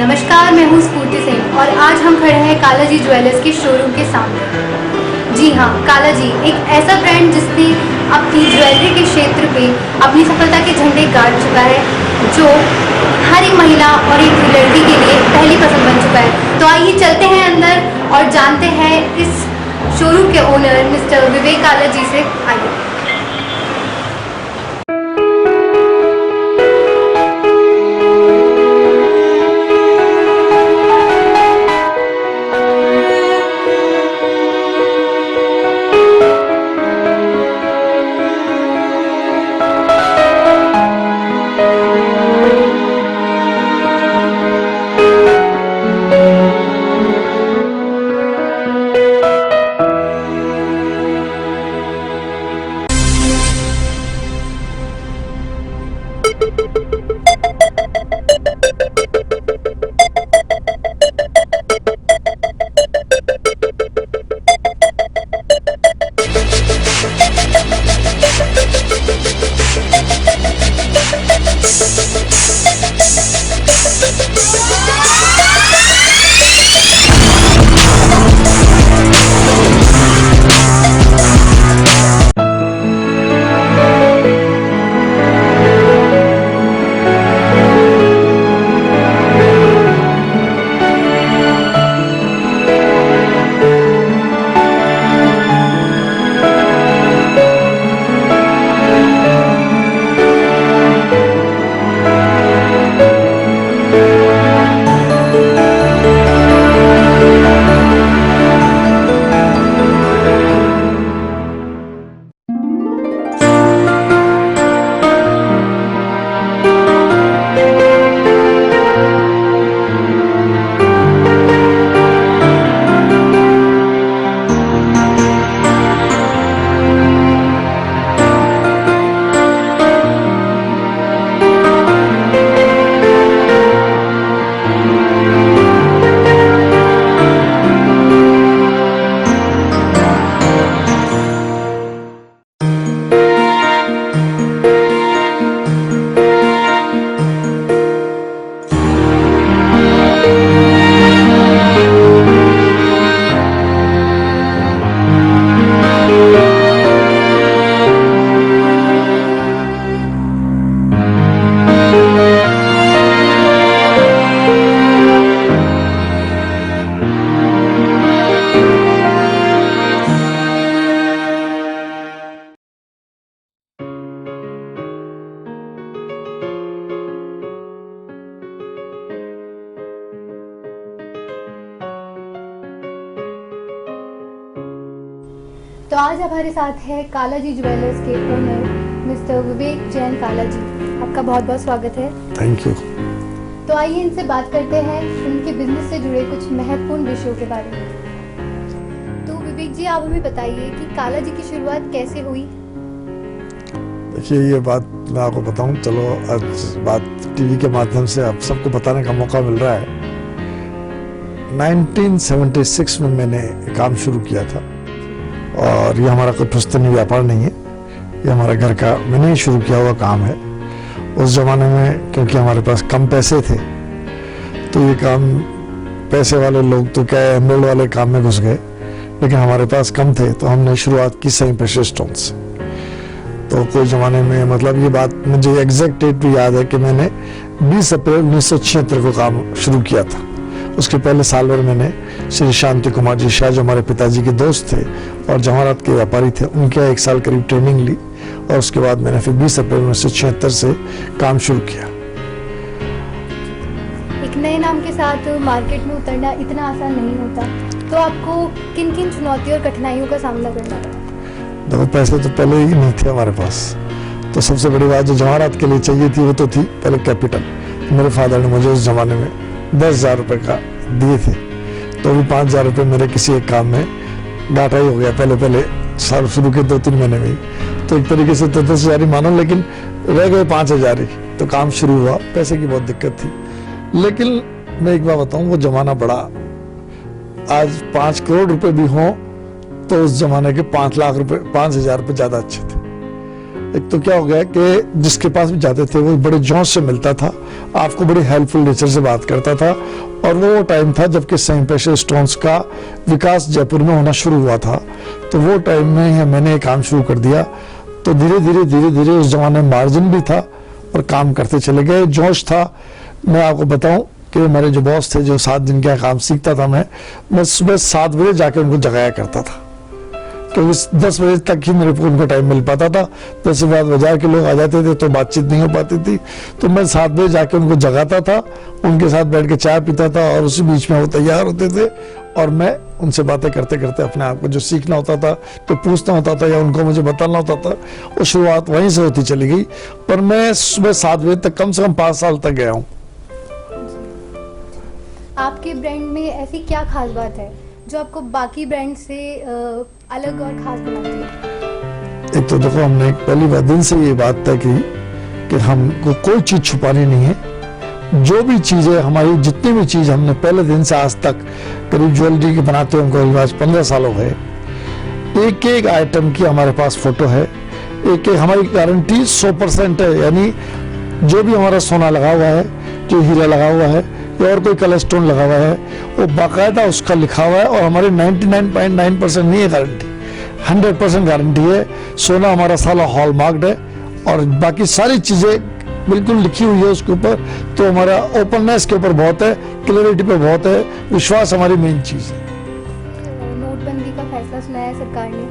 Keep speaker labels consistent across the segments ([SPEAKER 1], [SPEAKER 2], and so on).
[SPEAKER 1] नमस्कार, मैं हूँ स्फूर्ति सिंह और आज हम खड़े हैं काला जी ज्वेलर्स के शोरूम के सामने। जी हाँ, काला जी एक ऐसा ब्रांड जिसने अपनी ज्वेलरी के क्षेत्र पे अपनी सफलता के झंडे गाड़ चुका है, जो हर एक महिला और एक लड़की के लिए पहली पसंद बन चुका है। तो आइए चलते हैं अंदर और जानते हैं इस शोरूम के ओनर मिस्टर विवेक काला जी से। आइए। तो आज हमारे साथ है काला जी ज्वेलर्स के ओनर मिस्टर विवेक जैन काला जी। आपका बहुत बहुत स्वागत है।
[SPEAKER 2] Thank you.
[SPEAKER 1] तो आइए इनसे बात करते हैं इनके बिजनेस से जुड़े कुछ महत्वपूर्ण विषयों के बारे में। तो विवेक जी, आप हमें बताइए कि काला जी की शुरुआत कैसे हुई।
[SPEAKER 2] देखिए, ये बात मैं आपको बताऊं, चलो आज बात टीवी के माध्यम से आप सबको बताने का मौका मिल रहा है। 1976 में मैंने काम शुरू किया था और ये हमारा कोई पुस्तक व्यापार नहीं है, ये हमारा घर का मैंने ही शुरू किया हुआ काम है। उस जमाने में क्योंकि हमारे पास कम पैसे थे तो ये काम पैसे वाले लोग तो क्या एमराल्ड वाले काम में घुस गए, लेकिन हमारे पास कम थे तो हमने शुरुआत की सेमी प्रेशियस स्टोन से। तो कोई जमाने में, मतलब ये बात मुझे एग्जैक्ट डेट भी याद है कि मैंने 20 अप्रैल 1976 को काम शुरू किया था। उसके पहले साल भर मैंने श्री शांति कुमार जी शाह, जो हमारे पिताजी के दोस्त थे और जवाहरात के व्यापारी थे, उनके 1 साल करीब ट्रेनिंग ली और उसके बाद मैंने फिर 20 अप्रैल 1976 से काम शुरू किया।
[SPEAKER 1] एक नए नाम के साथ मार्केट में उतरना इतना आसान नहीं होता, तो आपको किन किन चुनौतियों और कठिनाइयों का सामना करना पड़ा?
[SPEAKER 2] देखो, पैसे तो पहले ही नहीं थे हमारे पास, तो सबसे बड़ी बात जो जवाहरात के लिए चाहिए थी वो तो थी पहले कैपिटल। मेरे फादर ने मुझे उस जमाने में 10,000 रुपये का दिए थे, तो भी 5,000 रुपये मेरे किसी एक काम में घाटा ही हो गया पहले साल शुरू के 2-3 महीने में ही। तो एक तरीके से तो 10,000 ही मानो, लेकिन रह गए 5,000 ही। तो काम शुरू हुआ, पैसे की बहुत दिक्कत थी। लेकिन मैं एक बात बताऊं, वो जमाना बड़ा, आज 5 करोड़ रुपए भी हों तो उस जमाने के 5 लाख रुपए, 5,000 रुपये ज्यादा अच्छे थे। एक तो क्या हो गया कि जिसके पास भी जाते थे वो बड़े जोश से मिलता था, आपको बड़ी हेल्पफुल नेचर से बात करता था। और वो टाइम था जबकि सेंट प्रेशियस स्टोन्स का विकास जयपुर में होना शुरू हुआ था। तो वो टाइम में मैंने काम शुरू कर दिया। तो धीरे धीरे उस जमाने में मार्जिन भी था और काम करते चले गए, जोश था। मैं आपको बताऊं कि मेरे जो बॉस थे, जो 7 दिन का काम सीखता था मैं सुबह 7 बजे जाके उनको जगाया करता था, क्योंकि 10 बजे तक ही मेरे को उनको टाइम मिल पाता था। 10 के बाद बाजार के लोग आ जाते थे तो बातचीत नहीं हो पाती थी। तो मैं 7 बजे जाके उनको जगाता था, उनके साथ बैठ के चाय पीता था और उसी बीच में वो तैयार होते थे और मैं उनसे बातें करते करते अपने आप को जो सीखना होता था, जो पूछना होता था या उनको मुझे बताना होता था, वो शुरुआत वहीं से होती चली गई। पर मैं सुबह 7 बजे तक कम से कम 5 साल तक गया हूँ।
[SPEAKER 1] आपके ब्रांड में ऐसी क्या खास बात है जो आपको बाकी ब्रांड से अलग और खास बनाती है?
[SPEAKER 2] एक तो देखो, हमने पहली बार दिन से ये बात तय की कि हमको कोई चीज छुपानी नहीं है। जो भी चीजें हमारी, जितनी भी चीज हमने पहले दिन से आज तक करीब ज्वेलरी के बनाते हुए हमको आज 15 साल हो गए, एक एक आइटम की हमारे पास फोटो है, एक एक हमारी गारंटी 100% है। यानी जो भी हमारा सोना लगा हुआ है, जो हीरा लगा हुआ है या और कोई कलर स्टोन लगा हुआ है, वो बाकायदा उसका लिखा हुआ है। और हमारी 99.9% नहीं है गारंटी, 100% गारंटी है। सोना हमारा साला हॉलमार्क्ड है और बाकी सारी चीजें बिल्कुल लिखी हुई है उसके ऊपर। तो हमारा ओपननेस के ऊपर बहुत है, क्लियरिटी पे बहुत है, विश्वास हमारी मेन चीज है।
[SPEAKER 1] नोटबंदी का फैसला सुना है सरकार ने,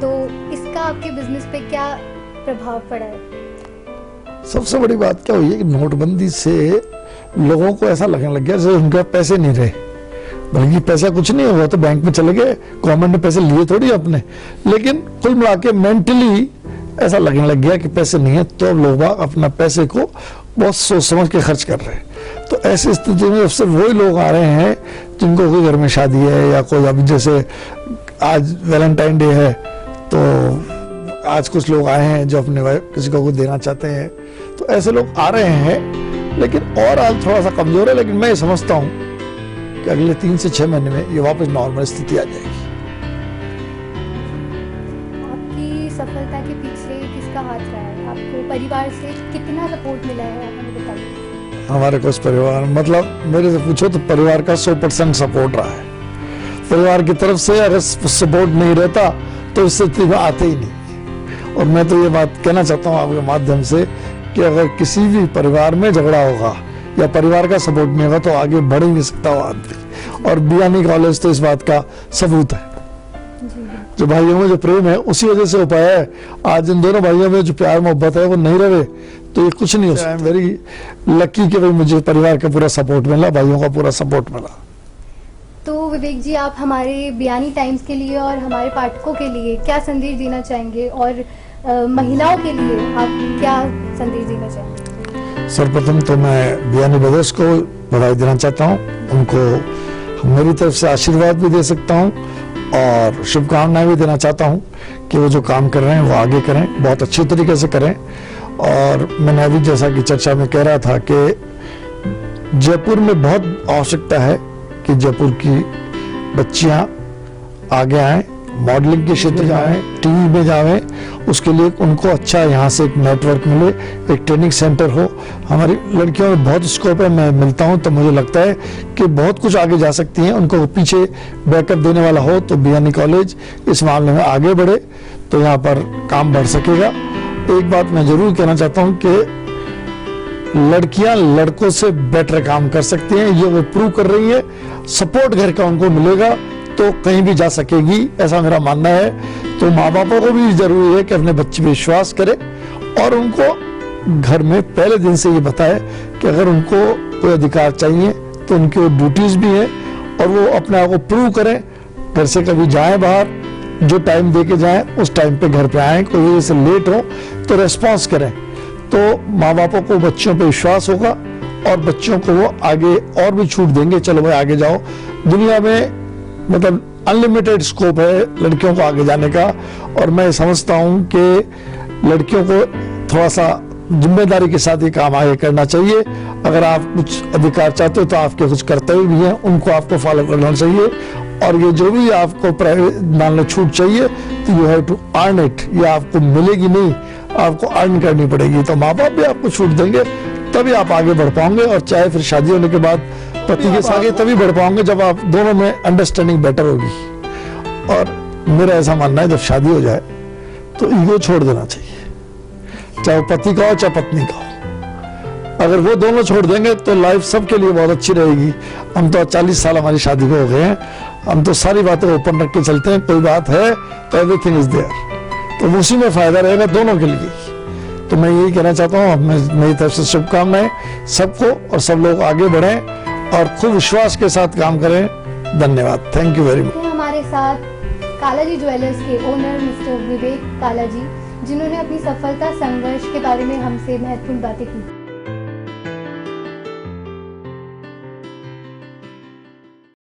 [SPEAKER 1] तो इसका आपके बिजनेस पे क्या प्रभाव पड़ा है?
[SPEAKER 2] सबसे बड़ी बात क्या हुई है कि नोटबंदी से लोगों को ऐसा लगने लग गया जैसे उनके पैसे नहीं रहे। बल्कि पैसा कुछ नहीं होगा तो बैंक में चले गए, गवर्नमेंट ने पैसे लिए थोड़ी अपने। लेकिन कुल मिला के मेंटली ऐसा लगने लग गया कि पैसे नहीं है, तो लोग अपना पैसे को बहुत सोच समझ के खर्च कर रहे हैं। तो ऐसी स्थिति में सिर्फ वही लोग आ रहे हैं जिनको कोई घर में शादी है या कोई, अभी जैसे आज वैलेंटाइन डे है तो आज कुछ लोग आए हैं जो अपने किसी को कुछ देना चाहते हैं। तो ऐसे लोग आ रहे हैं। लेकिन और आज थोड़ा सा कमजोर है, लेकिन मैं ये समझता हूं कि अगले 3 से 6 महीने में ये वापस नॉर्मल स्थिति आ जाएगी।
[SPEAKER 1] आपकी सफलता के पीछे किसका हाथ रहा है? आपको परिवार से कितना सपोर्ट मिला है, आप हमें बताइए।
[SPEAKER 2] हमारे कुछ परिवार, मतलब मेरे से पूछो तो परिवार का 100% सपोर्ट रहा है। परिवार की तरफ से अगर सपोर्ट नहीं रहता तो इस स्थिति में आते ही नहीं। और मैं तो ये बात कहना चाहता हूँ आपके माध्यम से कि अगर किसी भी परिवार में झगड़ा होगा या परिवार का सपोर्ट नहीं होगा तो आगे बढ़ ही नहीं सकता वो आदमी। और बियानी कॉलेज तो इस बात का सबूत है। जो भाइयों में जो प्रेम है उसी वजह से हो पाया है। आज इन दोनों भाइयों में जो प्यार मोहब्बत है वो नहीं रहे तो ये कुछ नहीं हो सकता। आई एम वेरी लकी कि भाई मुझे परिवार का पूरा सपोर्ट मिला, भाइयों का पूरा सपोर्ट मिला।
[SPEAKER 1] तो विवेक जी, आप हमारे बियानी टाइम्स के लिए और हमारे पाठकों के लिए क्या संदेश देना चाहेंगे, और महिलाओं के लिए आप क्या संदेश देना चाहेंगे?
[SPEAKER 2] सर्वप्रथम तो मैं बियानी ब्रदर्स को बधाई देना चाहता हूँ। उनको मेरी तरफ से आशीर्वाद भी दे सकता हूँ और शुभकामनाएं भी देना चाहता हूँ कि वो जो काम कर रहे हैं वो आगे करें, बहुत अच्छी तरीके से करें। और मैंने अभी जैसा कि चर्चा में कह रहा था कि जयपुर में बहुत आवश्यकता है कि जयपुर की बच्चियां आगे आएं, मॉडलिंग के क्षेत्र जाएं, टीवी में जाएं। उसके लिए उनको अच्छा यहाँ से एक नेटवर्क मिले, एक ट्रेनिंग सेंटर हो। हमारी लड़कियों में बहुत स्कोप है। मैं मिलता हूँ तो मुझे लगता है कि बहुत कुछ आगे जा सकती हैं। उनको पीछे बैकअप देने वाला हो तो बियानी कॉलेज इस मामले में आगे बढ़े तो यहाँ पर काम बढ़ सकेगा। एक बात मैं जरूर कहना चाहता हूँ कि लड़कियां लड़कों से बेटर काम कर सकती हैं, ये वो प्रूव कर रही है। सपोर्ट घर का उनको मिलेगा तो कहीं भी जा सकेगी, ऐसा मेरा मानना है। तो माँ बापों को भी जरूरी है कि अपने बच्चे पे विश्वास करें और उनको घर में पहले दिन से ये बताए कि अगर उनको कोई अधिकार चाहिए तो उनकी वो ड्यूटीज भी है और वो अपने आप को प्रूव करें। घर से कभी जाएं बाहर, जो टाइम दे के जाएं उस टाइम पे घर पे आएं। कोई वजह से लेट हो तो रेस्पॉन्स करें, तो माँ बापों को बच्चों पे विश्वास होगा और बच्चों को वो आगे और भी छूट देंगे। चलो भाई आगे जाओ। दुनिया में मतलब अनलिमिटेड स्कोप है लड़कियों को आगे जाने का। और मैं समझता हूं कि लड़कियों को थोड़ा सा जिम्मेदारी के साथ ये काम आगे करना चाहिए। अगर आप कुछ अधिकार चाहते हो तो आपके कुछ कर्तव्य भी हैं, उनको आपको फॉलो करना चाहिए। और ये जो भी आपको मान लो छूट चाहिए तो you have to earn it. ये आपको मिलेगी नहीं, आपको अर्न करनी पड़ेगी। तो माँ बाप भी आपको छूट देंगे, तभी आप आगे बढ़ पाओगे। और चाहे फिर शादी होने के बाद पति के साथ आगे तभी बढ़ पाओगे जब आप दोनों में अंडरस्टैंडिंग बेटर होगी। और मेरा ऐसा मानना है, जब शादी हो जाए तो ईगो छोड़ देना चाहिए, चाहे वो पति का हो चाहे पत्नी का हो। अगर वो दोनों छोड़ देंगे तो लाइफ सबके लिए बहुत अच्छी रहेगी। हम तो 40 साल हमारी शादी को हो गए हैं, हम तो सारी बातें ओपन रख के चलते हैं। कोई बात है तो एवरीथिंग इज देयर, तो उसी में फायदा रहेगा दोनों के लिए। तो मैं यही कहना चाहता हूँ, मेरी तरफ से शुभकामनाएं सबको, और सब लोग आगे बढ़ें और खूब विश्वास के साथ काम करें। धन्यवाद, थैंक यू वेरी मच।
[SPEAKER 1] हमारे साथ कालाजी ज्वेलर्स के ओनर मिस्टर विवेक कालाजी, जिन्होंने अपनी सफलता संघर्ष के बारे में हमसे महत्वपूर्ण बातें की।